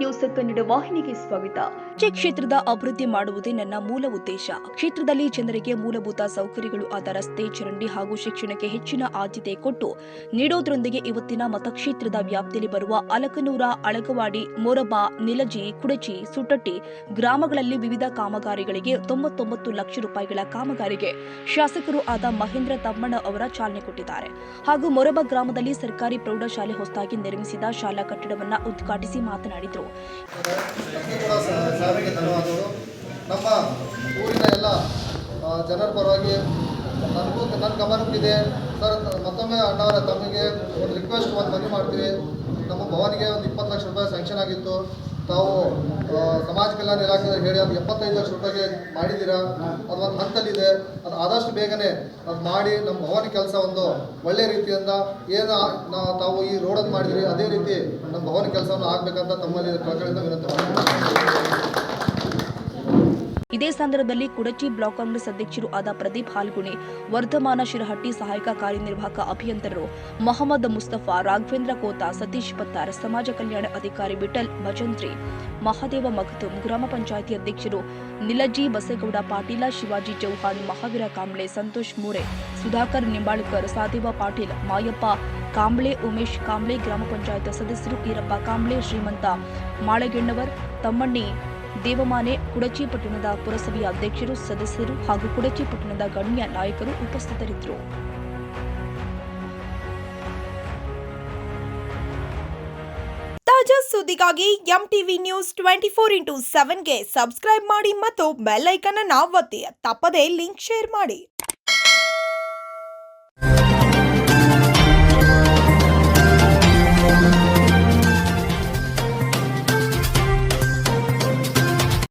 News Kannada ವಾಹಿನಿಗೆ ಸ್ವಾಗತ. ಕ್ಷೇತ್ರದ ಅಭಿವೃದ್ಧಿ ಮಾಡುವುದೇ ನನ್ನ ಮೂಲ ಉದ್ದೇಶ. ಕ್ಷೇತ್ರದಲ್ಲಿ ಜನರಿಗೆ ಮೂಲಭೂತ ಸೌಕರ್ಯಗಳು ಆದ ರಸ್ತೆ, ಚರಂಡಿ ಹಾಗೂ ಶಿಕ್ಷಣಕ್ಕೆ ಹೆಚ್ಚಿನ ಆದ್ಯತೆ ಕೊಟ್ಟು ನೀಡೋದ್ರೊಂದಿಗೆ ಇವತ್ತಿನ ಮತಕ್ಷೇತ್ರದ ವ್ಯಾಪ್ತಿಯಲ್ಲಿ ಬರುವ ಅಲಕನೂರ, ಅಳಗವಾಡಿ, ಮೊರಬ, ನಿಲಜಿ, ಕುಡಚಿ, ಸುಟಟ್ಟಿ ಗ್ರಾಮಗಳಲ್ಲಿ ವಿವಿಧ ಕಾಮಗಾರಿಗಳಿಗೆ 99 ಲಕ್ಷ ರೂಪಾಯಿಗಳ ಕಾಮಗಾರಿಗೆ ಶಾಸಕರು ಆದ ಮಹೇಂದ್ರ ತಮ್ಮಣ್ಣ ಅವರ ಚಾಲನೆ ಕೊಟ್ಟಿದ್ದಾರೆ. ಹಾಗೂ ಮೊರಬ ಗ್ರಾಮದಲ್ಲಿ ಸರ್ಕಾರಿ ಪ್ರೌಢಶಾಲೆ ಹೊಸದಾಗಿ ನಿರ್ಮಿಸಿದ ಶಾಲಾ ಕಟ್ಟಡವನ್ನು ಉದ್ಘಾಟಿಸಿ ಮಾತನಾಡಿದರು. ನಮ್ಮ ಊರಿನ ಎಲ್ಲ ಜನರ ಪರವಾಗಿ ನನ್ನ ಗಮನಕ್ಕಿದೆ ಸರ್. ಮತ್ತೊಮ್ಮೆ ಅಣ್ಣವರ ತಮಗೆ ಒಂದು ರಿಕ್ವೆಸ್ಟ್, ಒಂದು ಮನವಿ ಮಾಡ್ತೀವಿ. ನಮ್ಮ ಭವನಿಗೆ ಒಂದು 20 ಲಕ್ಷ ರೂಪಾಯಿ ಸ್ಯಾಂಕ್ಷನ್ ಆಗಿತ್ತು. ತಾವು ಸಮಾಜ ಕಲ್ಯಾಣ ಇಲಾಖೆ ಹೇಳಿ ಅದು 75 ಲಕ್ಷ ರೂಪಾಯಿಗೆ ಮಾಡಿದ್ದೀರಾ. ಅದು ಒಂದು ಹಂತಲ್ಲಿದೆ. ಅದು ಆದಷ್ಟು ಬೇಗನೆ ಅದು ಮಾಡಿ ನಮ್ಮ ಭವನ ಕೆಲಸ ಒಂದು ಒಳ್ಳೆಯ ರೀತಿಯಿಂದ ಏನು ತಾವು ಈ ರೋಡನ್ನು ಮಾಡಿದಿರಿ ಅದೇ ರೀತಿ ನಮ್ಮ ಭವನ ಕೆಲಸವನ್ನು ಆಗಬೇಕಂತ ತಮ್ಮಲ್ಲಿ ಕಳಕಳಿಯಿಂದ ವಿನಂತಿ ಮಾಡ್ತೀನಿ. ಇದೇ ಸಂದರ್ಭದಲ್ಲಿ ಕುಡಚಿ ಬ್ಲಾಕ್ ಕಾಂಗ್ರೆಸ್ ಅಧ್ಯಕ್ಷರು ಆದ ಪ್ರದೀಪ್ ಹಾಲ್ಗುಣಿ, ವರ್ಧಮಾನ ಶಿರಹಟ್ಟಿ ಸಹಾಯಕ ಕಾರ್ಯನಿರ್ವಾಹಕ ಅಭಿಯಂತರರು ಮೊಹಮ್ಮದ್ ಮುಸ್ತಫಾ, ರಾಘವೇಂದ್ರ ಕೋತಾ, ಸತೀಶ್ ಪತ್ತಾರ್, ಸಮಾಜ ಕಲ್ಯಾಣ ಅಧಿಕಾರಿ ವಿಠಲ್ ಭಜಂತ್ರಿ, ಮಹಾದೇವ ಮಗದುಂ, ಗ್ರಾಮ ಪಂಚಾಯಿತಿ ಅಧ್ಯಕ್ಷರು ನಿಲಜಿ ಬಸೇಗೌಡ ಪಾಟೀಲ, ಶಿವಾಜಿ ಚೌಹಾಣ್, ಮಹಾವೀರ ಕಾಂಬ್ಳೆ, ಸಂತೋಷ್ ಮೂರೆ, ಸುಧಾಕರ್ ನಿಂಬಾಳ್ಕರ್, ಸಾದೇವ ಪಾಟೀಲ್, ಮಾಯಪ್ಪ ಕಾಂಬ್ಳೆ, ಉಮೇಶ್ ಕಾಂಬ್ಳೆ, ಗ್ರಾಮ ಪಂಚಾಯತ್ ಸದಸ್ಯರು ಈರಪ್ಪ ಕಾಂಬ್ಳೆ, ಶ್ರೀಮಂತ ಮಾಳಗೆಣ್ಣವರ್, ತಮ್ಮಣ್ಣಿ ದೇವಮಾನೆ, ಕುಡಚಿ ಪಟ್ಟಣದ ಪುರಸಭೆಯ ಅಧ್ಯಕ್ಷರು, ಸದಸ್ಯರು ಹಾಗೂ ಕುಡಚಿ ಪಟ್ಟಣದ ಗಣ್ಯ ನಾಯಕರು ಉಪಸ್ಥಿತರಿದ್ದರು. ತಾಜಾ ಸುದ್ದಿಗಾಗಿ ಎಂಟಿವಿ ನ್ಯೂಸ್ 24x7ಗೆ ಸಬ್ಸ್ಕ್ರೈಬ್ ಮಾಡಿ ಮತ್ತು ಬೆಲ್ ಐಕಾನ್ ಅನ್ನು ಒತ್ತಿ. ತಪ್ಪದೇ ಲಿಂಕ್ ಶೇರ್ ಮಾಡಿ.